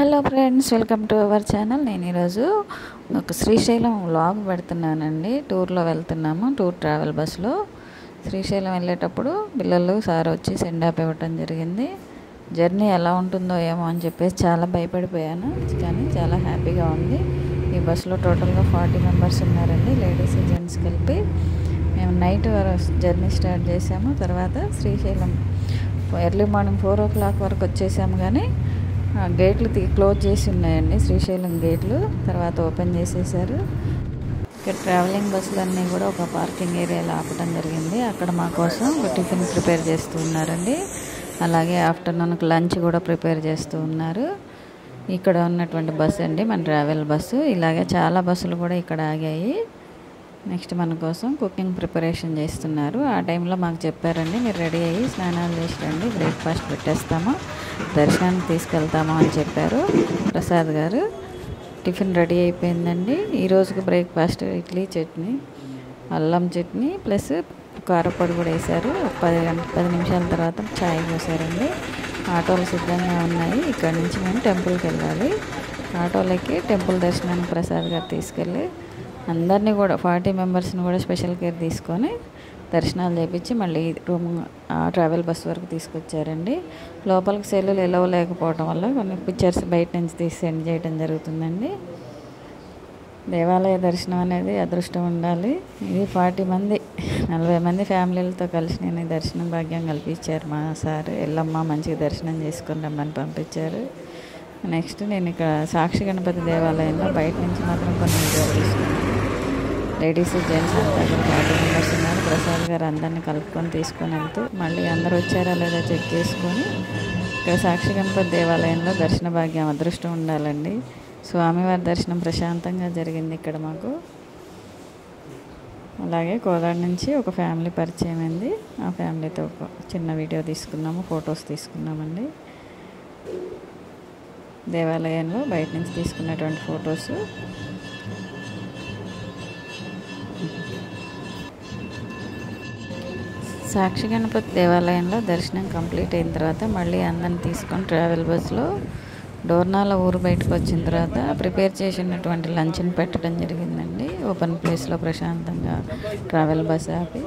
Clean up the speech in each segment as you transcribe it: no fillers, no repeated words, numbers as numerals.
Hello friends, welcome to our channel. నేను ఈరోజు ఒక శ్రీశైలం వ్లాగ్ పెడుతున్నానండి. టూర్లో వెళ్తున్నాము, టూర్ ట్రావెల్ బస్సులో. శ్రీశైలం వెళ్ళేటప్పుడు పిల్లలు సార్ వచ్చి సెండ్ ఆఫ్ ఇవ్వటం జరిగింది. జర్నీ ఎలా ఉంటుందో ఏమో అని చెప్పేసి చాలా భయపడిపోయాను, కానీ చాలా హ్యాపీగా ఉంది. ఈ బస్సులో టోటల్గా 40 మెంబర్స్ ఉన్నారండి, లేడీస్ జెంట్స్ కలిపి. మేము నైట్ జర్నీ స్టార్ట్ చేసాము. తర్వాత శ్రీశైలం ఎర్లీ మార్నింగ్ 4 o'clock వరకు వచ్చేసాము, కానీ గేట్లు క్లోజ్ చేసి ఉన్నాయండి, శ్రీశైలం గేట్లు. తర్వాత ఓపెన్ చేసేసారు. ఇక్కడ ట్రావెలింగ్ బస్సులన్నీ కూడా ఒక పార్కింగ్ ఏరియాలో ఆపటం జరిగింది. అక్కడ మా కోసం టిఫిన్ ప్రిపేర్ చేస్తూ ఉన్నారండి. అలాగే ఆఫ్టర్నూన్కి లంచ్ కూడా ప్రిపేర్ చేస్తూ ఉన్నారు. ఇక్కడ ఉన్నటువంటి బస్సు అండి మన ట్రావెల్ బస్సు. ఇలాగే చాలా బస్సులు కూడా ఇక్కడ ఆగాయి. నెక్స్ట్ మన కోసం కుకింగ్ ప్రిపరేషన్ చేస్తున్నారు. ఆ టైంలో మాకు చెప్పారండి, మీరు రెడీ అయ్యి స్నానాలు చేసి రండి, బ్రేక్ఫాస్ట్ పెట్టేస్తాము, దర్శనానికి తీసుకెళ్తాము అని చెప్పారు ప్రసాద్ గారు. టిఫిన్ రెడీ అయిపోయిందండి. ఈ రోజుకి బ్రేక్ఫాస్ట్ ఇడ్లీ చట్నీ, అల్లం చట్నీ ప్లస్ కారపొడి కూడా వేశారు. 10 నిమిషాల తర్వాత ఛాయ్ పోసారండి. ఆటోలు సిద్ధంగా ఉన్నాయి. ఇక్కడ నుంచి మేము టెంపుల్కి వెళ్ళాలి. ఆటోలకి టెంపుల్ దర్శనానికి ప్రసాద్ గారు తీసుకెళ్ళి అందరినీ కూడా 40 మెంబర్స్ని కూడా స్పెషల్ కేర్ తీసుకొని దర్శనాలు చేయించి మళ్ళీ రూమ్ ట్రావెల్ బస్ వరకు తీసుకొచ్చారండి. లోపలికి సెల్లులు ఎలవ్ లేకపోవడం వల్ల కొన్ని పిక్చర్స్ బయట నుంచి తీసి సెండ్ చేయడం జరుగుతుందండి. దేవాలయ దర్శనం అనేది అదృష్టం ఉండాలి. ఇది 40 మంది 40 మంది ఫ్యామిలీలతో కలిసి నేను దర్శనం భాగ్యం కల్పించారు మా సార్. ఎల్లమ్మ మంచిగా దర్శనం చేసుకొని రమ్మని పంపించారు. నెక్స్ట్ నేను ఇక్కడ సాక్షి గణపతి దేవాలయంలో బయట నుంచి మాత్రం కొన్ని వీడియోలు తీసుకున్నాను. లేడీస్ జెంట్స్ అంతా కూడా 40 మెంబర్స్ ఉన్నారు. ప్రసాద్ గారు అందరినీ కలుపుకొని తీసుకొని వెళ్తూ మళ్ళీ అందరూ వచ్చారా లేదా చెక్ చేసుకొని ఇక్కడ సాక్షి గణపతి దేవాలయంలో దర్శన భాగ్యం అదృష్టం ఉండాలండి. స్వామివారి దర్శనం ప్రశాంతంగా జరిగింది ఇక్కడ మాకు. అలాగే కోదాడ నుంచి ఒక ఫ్యామిలీ పరిచయం అయింది. ఆ ఫ్యామిలీతో ఒక చిన్న వీడియో తీసుకున్నాము, ఫొటోస్ తీసుకున్నామండి. దేవాలయంలో బయట నుంచి తీసుకున్నటువంటి ఫొటోస్. సాక్షి గణపతి దేవాలయంలో దర్శనం కంప్లీట్ అయిన తర్వాత మళ్ళీ అందరిని తీసుకొని ట్రావెల్ బస్సులో డోర్నాల ఊరు బయటకు వచ్చిన తర్వాత ప్రిపేర్ చేసినటువంటి లంచ్ని పెట్టడం జరిగిందండి. ఓపెన్ ప్లేస్లో ప్రశాంతంగా ట్రావెల్ బస్ ఆపి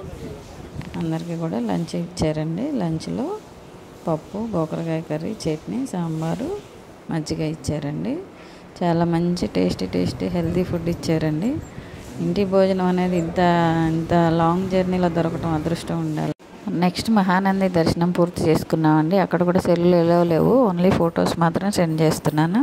అందరికీ కూడా లంచ్ ఇచ్చారండి. లంచ్లో పప్పు, గోకరకాయ కర్రీ, చట్నీ, సాంబారు, మజ్జిగ ఇచ్చారండి. చాలా మంచి టేస్టీ హెల్తీ ఫుడ్ ఇచ్చారండి. ఇంటి భోజనం అనేది ఇంత లాంగ్ జర్నీలో దొరకటం అదృష్టం ఉండాలి. నెక్స్ట్ మహానంది దర్శనం పూర్తి చేసుకున్నామండి. అక్కడ కూడా సెల్లులు లేవు, ఓన్లీ ఫొటోస్ మాత్రం సెండ్ చేస్తున్నాను.